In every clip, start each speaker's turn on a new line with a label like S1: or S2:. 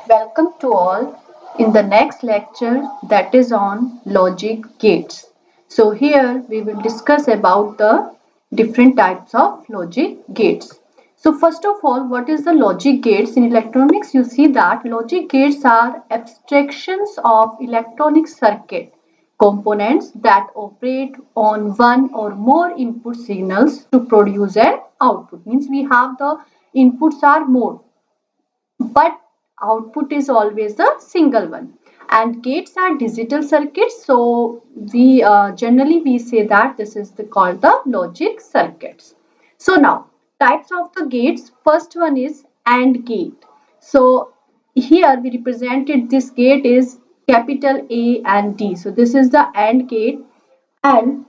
S1: Welcome to all in the next lecture that is on logic gates. So here we will discuss about the different types of logic gates. So first of all, what is the logic gates? In electronics, you see that logic gates are abstractions of electronic circuit components that operate on one or more input signals to produce an output. Means we have the inputs are more, but output is always a single one, and gates are digital circuits, so we generally we say that this is called the logic circuits. So now types of the gates, first one is AND gate. So here we represented this gate is capital A and D, so this is the AND gate. And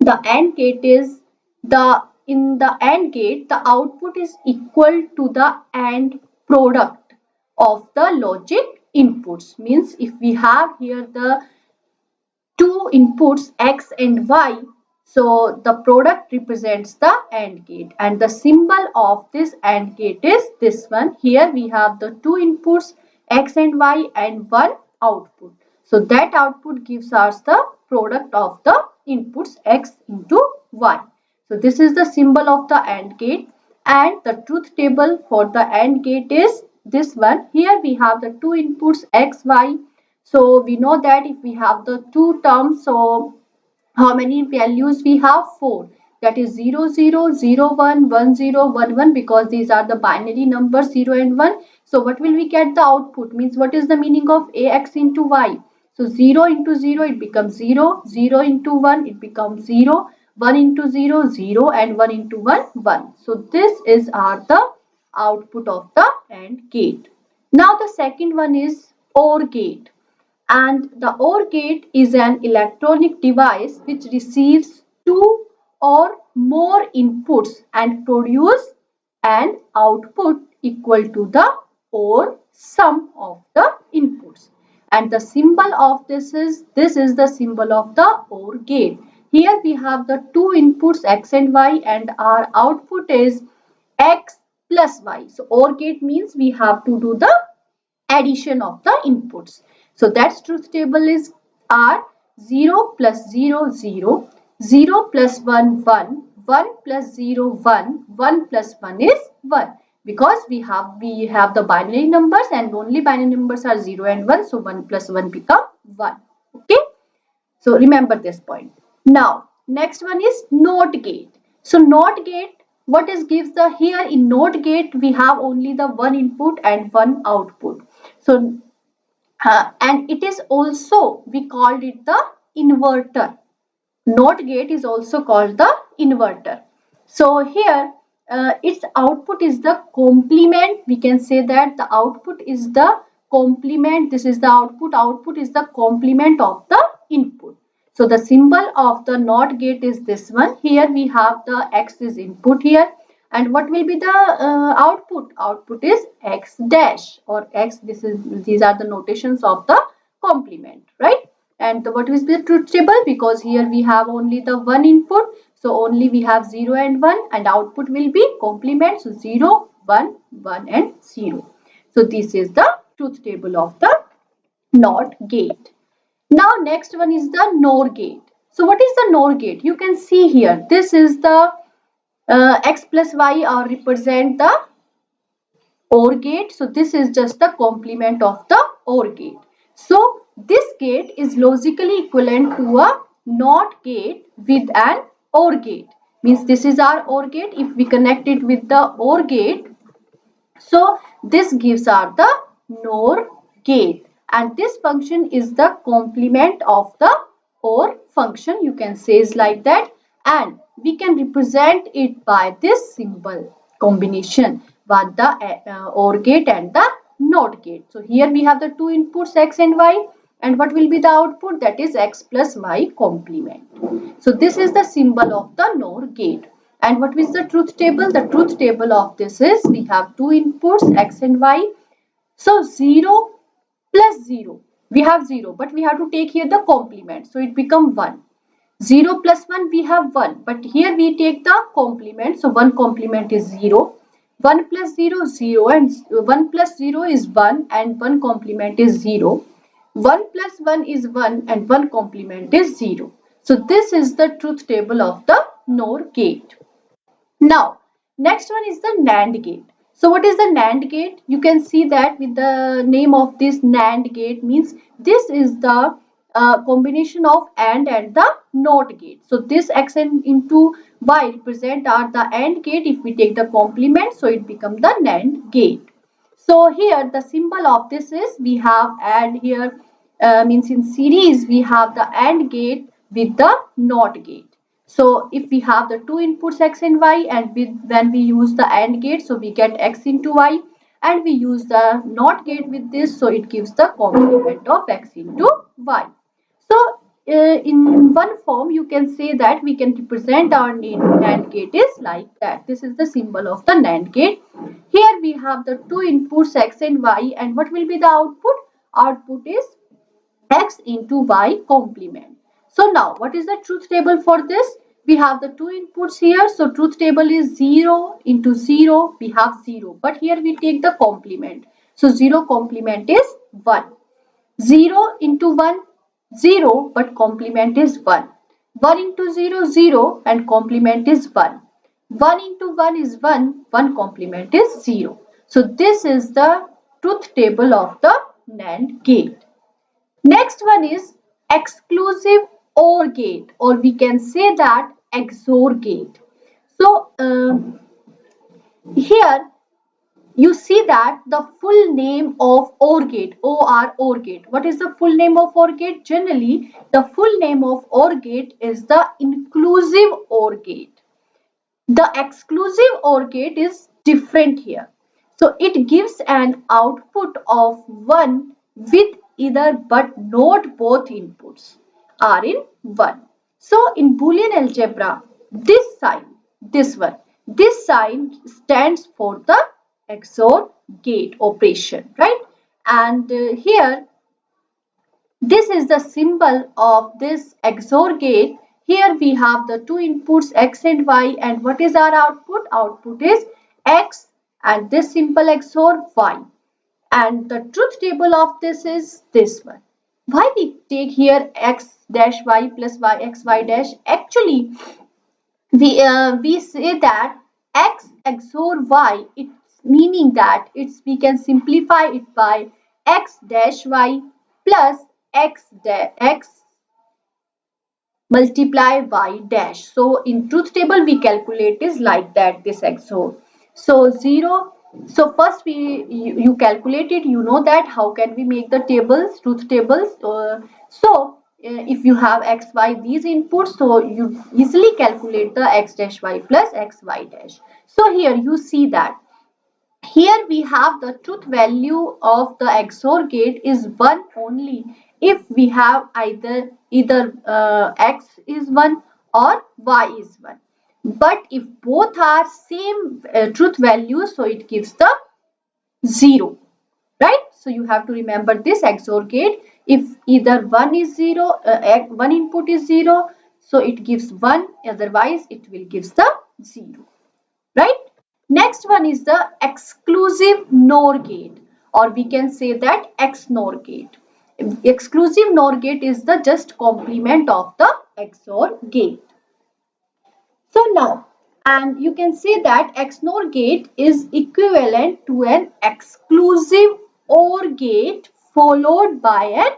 S1: the AND gate is the in the AND gate the output is equal to the AND product of the logic inputs. Means if we have here the two inputs x and y, so the product represents the AND gate, and the symbol of this AND gate is this one. Here we have the two inputs x and y and one output, so that output gives us the product of the inputs x into y. So this is the symbol of the AND gate, and the truth table for the AND gate is this one. Here we have the two inputs x, y. So we know that if we have the two terms, so how many values we have? 4. That is 0, 0, 0, 1, 1, 0, 1, 1, because these are the binary numbers 0 and 1. So what will we get the output? Means what is the meaning of ax into y? So 0 into 0 it becomes 0, 0 into 1 it becomes 0, 1 into 0, 0, and 1 into 1, 1. So this is the output of the AND gate. Now the second one is OR gate, and the OR gate is an electronic device which receives two or more inputs and produce an output equal to the OR sum of the inputs. And the symbol of this is the symbol of the OR gate. Here we have the two inputs x and y, and our output is x plus y. So OR gate means we have to do the addition of the inputs. So that's truth table is R 0 plus 0 0, 0 plus 1 1, 1 plus 0 1, 1 plus 1 is 1, because we have the binary numbers and only binary numbers are 0 and 1, so 1 plus 1 become 1. Okay, so remember this point. Now next one is NOT gate. So NOT gate, what is gives the here in NOT gate we have only the one input and one output. So and it is also, we called it the inverter. NOT gate is also called the inverter. So here its output is the complement. We can say that the output is the complement. This is the output. Output is the complement of the input. So the symbol of the NOT gate is this one. Here we have the x is input here. And what will be the output? Output is x dash or x. These are the notations of the complement, right? And what is the truth table? Because here we have only the one input, so only we have 0 and 1, and output will be complement. So 0, 1, 1, and 0. So this is the truth table of the NOT gate. Now next one is the NOR gate. So what is the NOR gate? You can see here. This is the x plus y or represent the OR gate. So this is just the complement of the OR gate. So this gate is logically equivalent to a NOT gate with an OR gate. Means this is our OR gate. If we connect it with the OR gate, so this gives our the NOR gate. And this function is the complement of the OR function. You can say is like that. And we can represent it by this symbol combination with the OR gate and the NOT gate. So here we have the two inputs x and y, and what will be the output? That is x plus y complement. So this is the symbol of the NOR gate. And what is the truth table? The truth table of this is we have two inputs x and y. So 0 plus 0, we have 0, but we have to take here the complement, so it becomes 1. 0 plus 1 we have 1, but here we take the complement, so 1 complement is 0. 1 plus 0 0 and 1 plus 0 is 1 and 1 complement is 0. 1 plus 1 is 1 and 1 complement is 0. So this is the truth table of the NOR gate. Now, next one is the NAND gate. So what is the NAND gate? You can see that with the name of this NAND gate means this is the combination of and the NOT gate. So this X and into Y represent are the AND gate. If we take the complement, so it becomes the NAND gate. So here the symbol of this is we have AND here means in series we have the AND gate with the NOT gate. So if we have the two inputs X and Y and when we use the AND gate, so we get X into Y, and we use the NOT gate with this, so it gives the complement of X into Y. So in one form you can say that we can represent our NAND gate is like that. This is the symbol of the NAND gate. Here we have the two inputs X and Y, and what will be the output? Output is X into Y complement. So now what is the truth table for this? We have the two inputs here. So truth table is 0 into 0. We have 0. But here we take the complement. So 0 complement is 1. 0 into 1, 0. But complement is 1. 1 into 0, 0. And complement is 1. 1 into 1 is 1. 1 complement is 0. So this is the truth table of the NAND gate. Next one is exclusive OR gate, or we can say that XOR gate. So here you see that the full name of OR gate, OR gate. What is the full name of OR gate? Generally, the full name of OR gate is the inclusive OR gate. The exclusive OR gate is different here. So it gives an output of 1 with either but not both inputs are in 1. So in Boolean algebra, this sign, this sign stands for the XOR gate operation, right? And here this is the symbol of this XOR gate. Here we have the two inputs X and Y, and what is our output? Output is X and this simple XOR Y. And the truth table of this is this one. Why we take here X dash Y plus Y X Y dash? Actually, we say that X XOR Y, it's meaning that we can simplify it by X dash Y plus X multiply Y dash. So in truth table we calculate is like that, this XOR. So 0. So first you calculate it, you know that how can we make the tables, truth tables. If you have X, Y, these inputs, so you easily calculate the X dash Y plus X, Y dash. So here you see that here we have the truth value of the XOR gate is 1 only if we have either X is 1 or Y is 1. But if both are same truth value, so it gives the 0, right? So you have to remember this XOR gate. If either 1 is 0, one input is 0, so it gives 1, otherwise it will give the 0, right? Next one is the exclusive NOR gate, or we can say that XNOR gate. Exclusive NOR gate is the just complement of the XOR gate. So now, and you can say that XNOR gate is equivalent to an exclusive OR gate followed by an,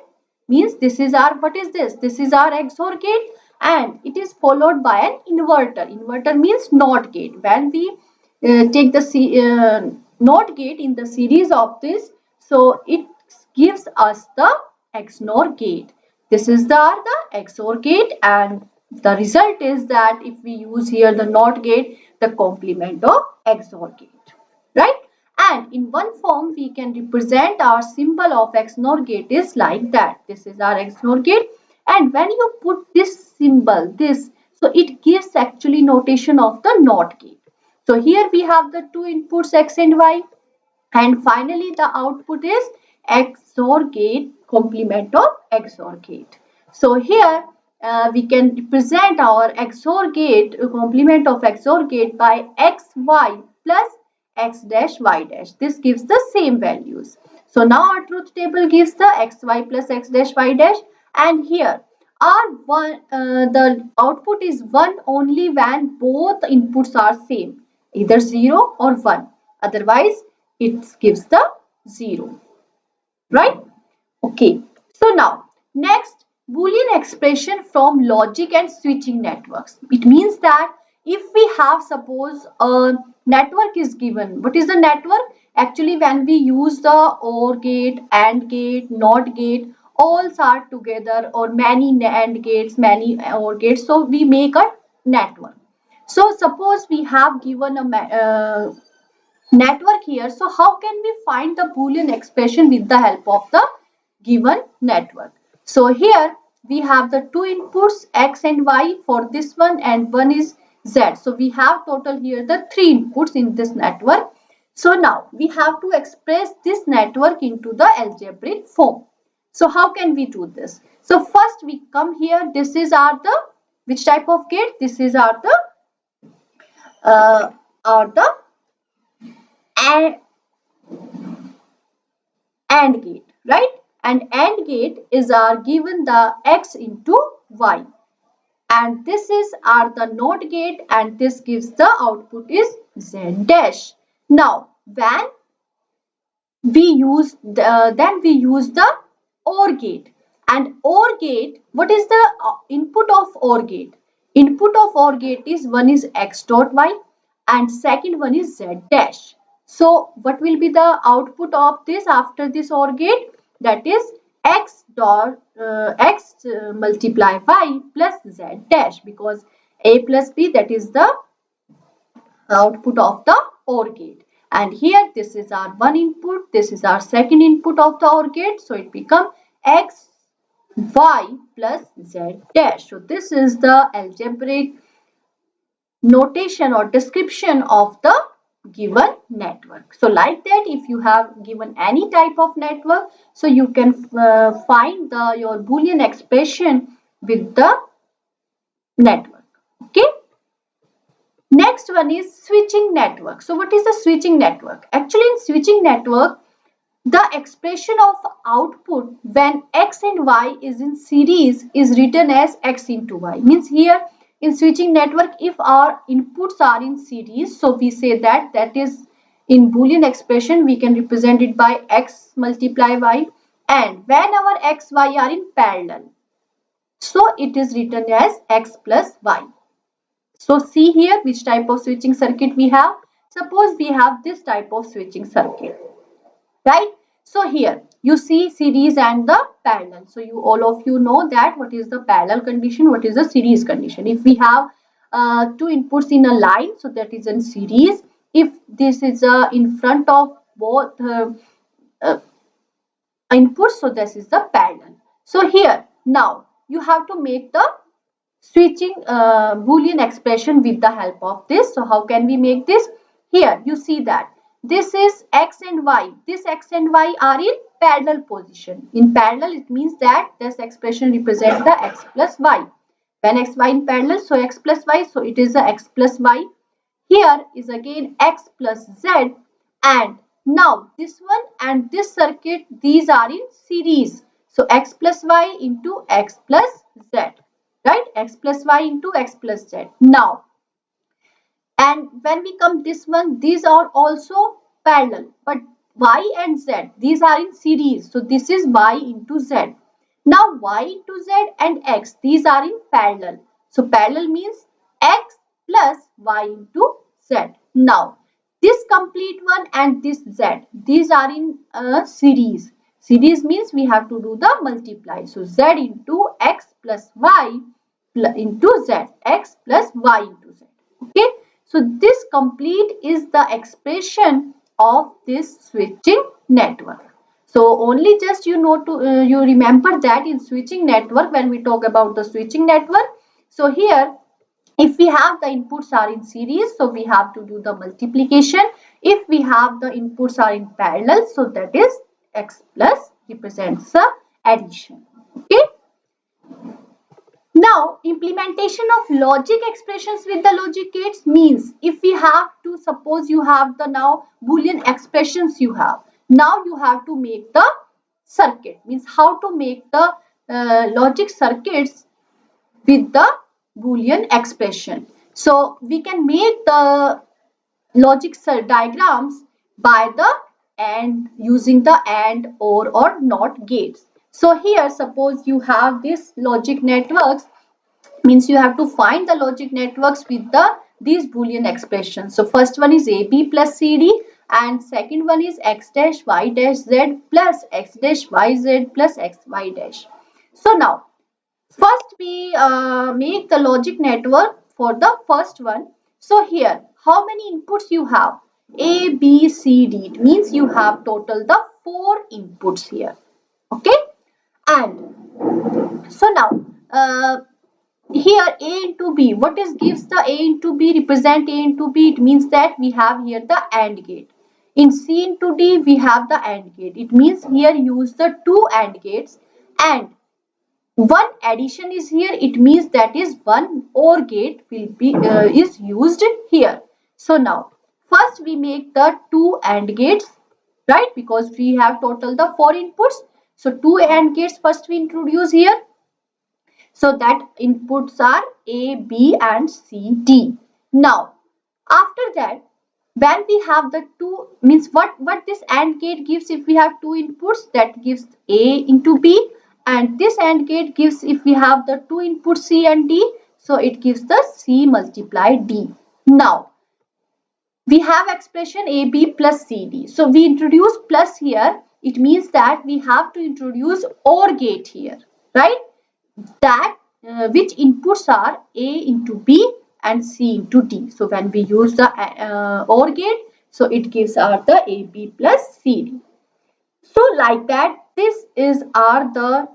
S1: means this is our, what is this? This is our XOR gate and it is followed by an inverter. Inverter means NOT gate. When we take the NOT gate in the series of this, so it gives us the XNOR gate. This is the XOR gate, and the result is that if we use here the NOT gate, the complement of XOR gate, right? And in one form we can represent our symbol of XNOR gate is like that. This is our XNOR gate, and when you put this symbol, this, so it gives actually notation of the NOT gate. So here we have the two inputs X and Y, and finally the output is XOR gate, complement of XOR gate. So here we can represent our XOR gate, complement of XOR gate by XY plus x dash y dash. This gives the same values. So now our truth table gives the xy plus x dash y dash, and here our the output is 1 only when both inputs are same, either 0 or 1. Otherwise, it gives the 0, right? Okay. So now, next, Boolean expression from logic and switching networks. It means that if we have, suppose, a network is given. What is the network? Actually, when we use the OR gate, AND gate, NOT gate, all are together, or many AND gates, many OR gates. So we make a network. So suppose we have given a network here. So how can we find the Boolean expression with the help of the given network? So here we have the two inputs x and y for this one, and one is z. So we have total here the three inputs in this network. So now we have to express this network into the algebraic form. So how can we do this? So first we come here. This is our the which type of gate? This is our the and AND gate, right? And AND gate is our given the x into y, and this is our the NOT gate, and this gives the output is z dash. Now when we use then we use the OR gate, and OR gate, what is the input of OR gate? Input of OR gate is one is x dot y and second one is z dash. So what will be the output of this after this OR gate? That is x dot multiply y plus z dash, because a plus b, that is the output of the OR gate. And here this is our one input, this is our second input of the OR gate. So it becomes x y plus z dash. So this is the algebraic notation or description of the given network. So like that, if you have given any type of network, so you can find your Boolean expression with the network. Okay. Next one is switching network. So what is the switching network? Actually, in switching network, the expression of output when x and y is in series is written as x into y. Means here in switching network, if our inputs are in series, so we say that is in Boolean expression, we can represent it by x multiply y. And when our x, y are in parallel, so it is written as x plus y. So see here which type of switching circuit we have. Suppose we have this type of switching circuit, right? So here you see series and the parallel. So you all of you know that what is the parallel condition, what is the series condition. If we have two inputs in a line, so that is in series. If this is in front of both inputs, so this is the parallel. So here now you have to make the switching Boolean expression with the help of this. So how can we make this? Here you see that this is x and y. This x and y are in parallel position. In parallel, it means that this expression represents the x plus y. When x, y in parallel, so x plus y, so it is the x plus y. Here is again x plus z, and now this one and this circuit, these are in series. So x plus y into x plus z, right? X plus y into x plus z. Now, and when we come this one, these are also parallel, but y and z, these are in series. So this is y into z. Now y into z and x, these are in parallel. So parallel means x plus y into z. Now this complete one and this z, these are in a series. Series means we have to do the multiply. So z into x plus y into z, x plus y into z. Okay. So this complete is the expression of this switching network. So only just you know to you remember that in switching network, when we talk about the switching network, so here if we have the inputs are in series, so we have to do the multiplication. If we have the inputs are in parallel, so that is x plus represents the addition. Okay. Now, implementation of logic expressions with the logic gates means if we have to, suppose you have the now Boolean expressions you have. Now you have to make the circuit, means how to make the logic circuits with the Boolean expression. So we can make the logic diagrams by the AND, using the AND or NOT gates. So here suppose you have this logic networks, means you have to find the logic networks with these Boolean expressions. So first one is AB plus CD and second one is X dash Y dash Z plus X dash Y Z plus X Y dash. So now first we make the logic network for the first one. So here how many inputs you have? A, B, C, D. It means you have total the 4 inputs here. Okay. And so now here A into B, what is gives the A into B, represent A into B? It means that we have here the AND gate. In C into D we have the AND gate. It means here use the 2 AND gates, and one addition is here. It means that is one OR gate will be is used here. So now first we make the 2 AND gates, right? Because we have total the 4 inputs. So 2 AND gates first we introduce here. So that inputs are A, B and C, D. Now, after that, when we have the 2, means what this AND gate gives if we have 2 inputs, that gives A into B, and this AND gate gives if we have the 2 inputs C and D, so it gives the C multiply D. Now, we have expression AB plus CD. So we introduce plus here. It means that we have to introduce OR gate here, right? That which inputs are A into B and C into D. So when we use the OR gate, so it gives our the AB plus CD. So like that, this is are the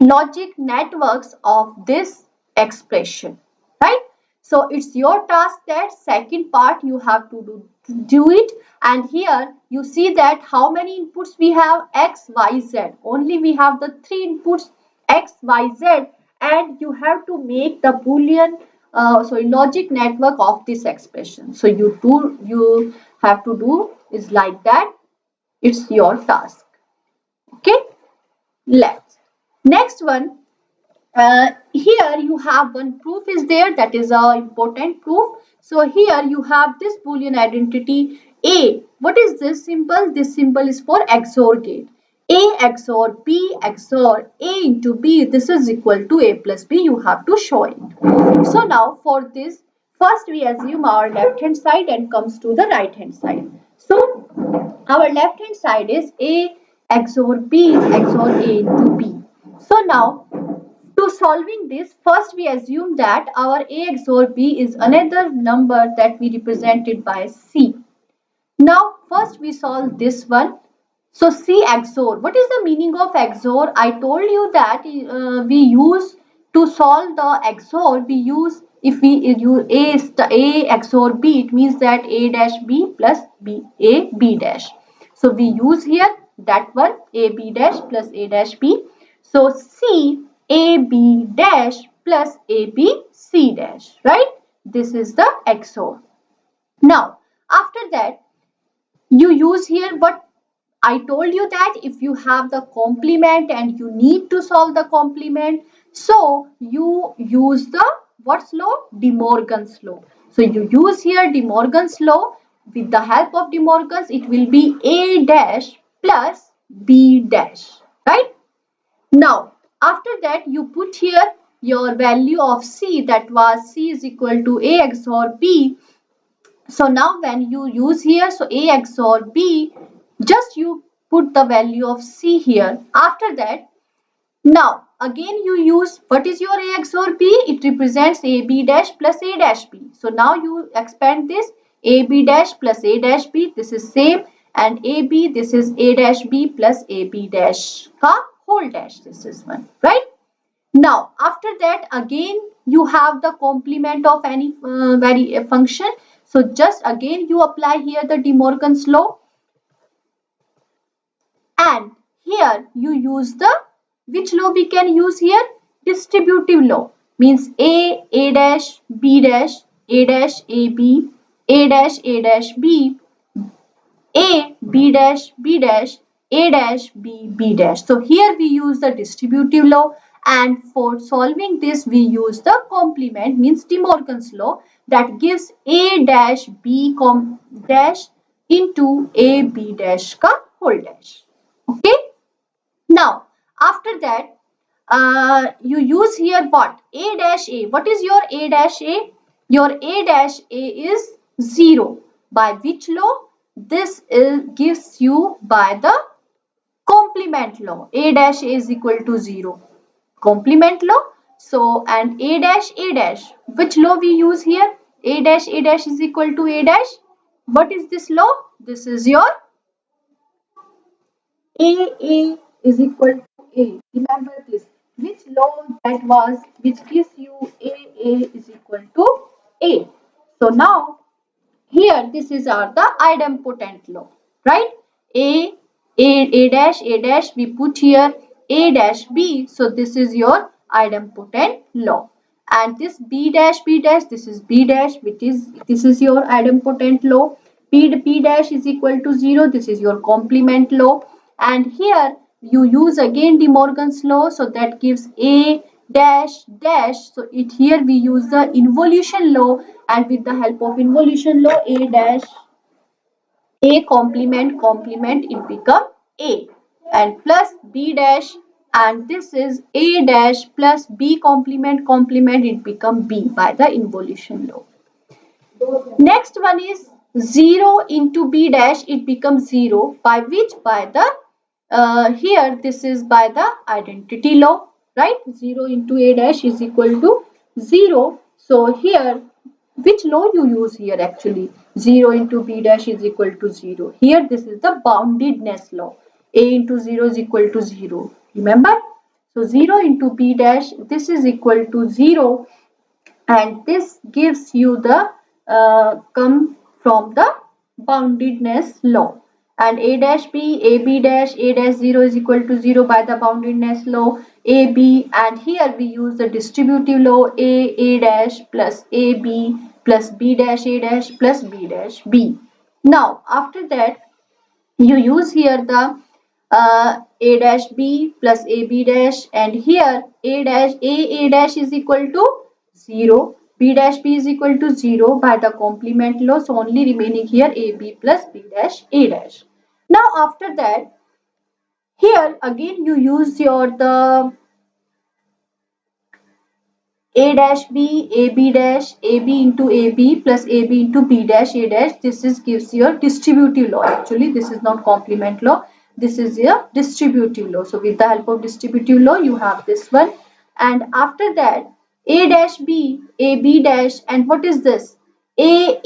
S1: logic networks of this expression, right? So it's your task that second part you have to do it. And here you see that how many inputs we have? X, Y, Z. Only we have the 3 inputs X, Y, Z, and you have to make the Boolean logic network of this expression. So you have to do is like that. It's your task. Okay, let's next one. Here you have one proof is there, that is a important proof. So here you have this Boolean identity A. What is this symbol? This symbol is for XOR gate. A XOR B XOR A into B, this is equal to A plus B. You have to show it. So now for this, first we assume our left hand side and comes to the right hand side. So our left hand side is A XOR B XOR A into B. So now to solving this, first we assume that our A XOR B is another number that we represented by C. Now first we solve this one. So C XOR. What is the meaning of XOR? I told you that we use to solve the XOR, we use if we use A XOR B, it means that A dash B plus A B dash. So we use here that one, A B dash plus A dash B. So C A B dash plus A B C dash, right? This is the XOR. Now after that you use here what I told you, that if you have the complement and you need to solve the complement, so you use the what's law? De Morgan's law. So you use here De Morgan's law. With the help of De Morgan's, it will be A dash plus B dash, right? Now after that you put here your value of C, that was C is equal to A XOR B. So now when you use here, so A XOR B, just you put the value of C here. After that, now again you use what is your A XOR B? It represents AB dash plus A dash B. So now you expand this AB dash plus A dash B. This is same, and AB, this is A dash B plus AB dash ka whole dash. This is one, right? Now after that again you have the complement of any function. So just again you apply here the De Morgan's law, and here you use the which law we can use here? Distributive law. means A dash, B dash, A dash, AB, A dash, B, A, B dash, B dash, A dash, B, B dash. So here we use the distributive law, and for solving this we use the complement, means De Morgan's law, that gives A dash B dash into A B dash ka whole dash. Okay. Now after that you use here what? A dash A. What is your A dash A? Your A dash A is 0. By which law? This gives you by the complement law. A dash A is equal to 0. Complement law. So, and A dash, which law we use here? A dash is equal to A dash. What is this law? This is your A is equal to A. Remember this. Which law that was, which gives you A is equal to A. So now here this is our the idempotent law, right? A dash we put here A dash B. So this is your idempotent law. And this B dash this is B dash, which is, this is your idempotent law. P dash is equal to 0. This is your complement law. And here you use again De Morgan's law, so that gives A dash dash. So it here we use the involution law, and with the help of involution law, A dash A complement it become A, and plus B dash, and this is A dash plus B complement it become B by the involution law. Next one is 0 into B dash, it becomes 0 by which? By the here this is by the identity law, right? 0 into A dash is equal to 0. So here which law you use here actually? 0 into B dash is equal to 0. Here this is the boundedness law. A into 0 is equal to 0. Remember? So 0 into B dash, this is equal to 0, and this gives you the come from the boundedness law. And A dash B, AB dash, A dash 0 is equal to 0 by the boundedness law, AB, and here we use the distributive law, A dash plus AB plus B dash A dash plus B dash B. Now after that you use here the A dash B plus AB dash, and here A dash is equal to 0, B dash B is equal to 0 by the complement law. So only remaining here AB plus B dash A dash. Now after that here again you use your the A dash B, AB dash, AB into AB plus AB into B dash A dash. This is gives your distributive law. Actually, this is not complement law. This is your distributive law. So with the help of distributive law, you have this one. And after that, A dash B, AB dash, and what is this? A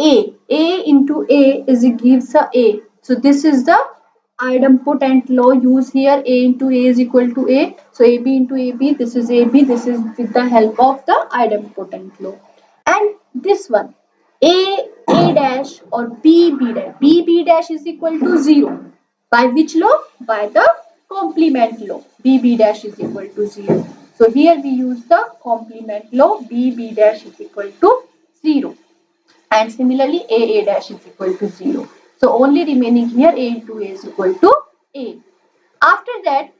S1: into A is it gives a. So this is the idempotent law. Use here A into A is equal to A. So AB into AB, this is AB, this is with the help of the idempotent law. And this one, A dash or B dash is equal to 0. By which law? By the complement law. B dash is equal to 0. So here we use the complement law, B dash is equal to 0. And similarly A dash is equal to 0. So only remaining here A into A is equal to A. After that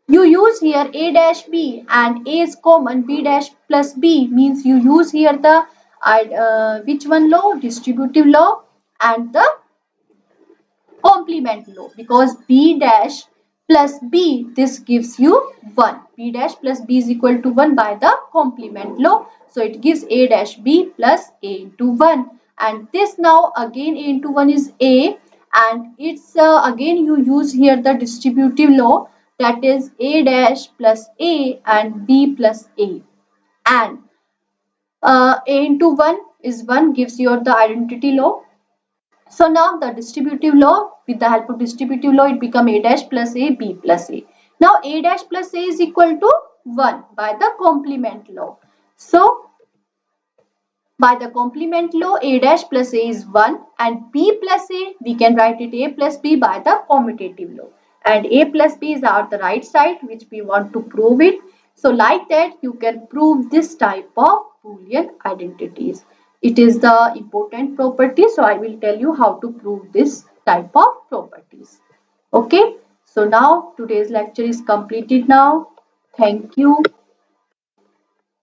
S1: you use here A dash B, and A is common, B dash plus B means you use here the which one law? Distributive law and the complement law, because B dash plus B, this gives you 1. B dash plus B is equal to 1 by the complement law. So it gives A dash B plus A into 1. And this now again A into 1 is A, and it's again you use here the distributive law, that is A dash plus A and B plus A. And A into 1 is 1, gives you the identity law. So now the distributive law, with the help of distributive law, it become A dash plus A, B plus A. Now A dash plus A is equal to 1 by the complement law. So by the complement law, A dash plus A is 1, and B plus A, we can write it A plus B by the commutative law. And A plus B is at the right side, which we want to prove it. So like that you can prove this type of Boolean identities. It is the important property, so I will tell you how to prove this type of properties. Okay, so now today's lecture is completed now. Thank you.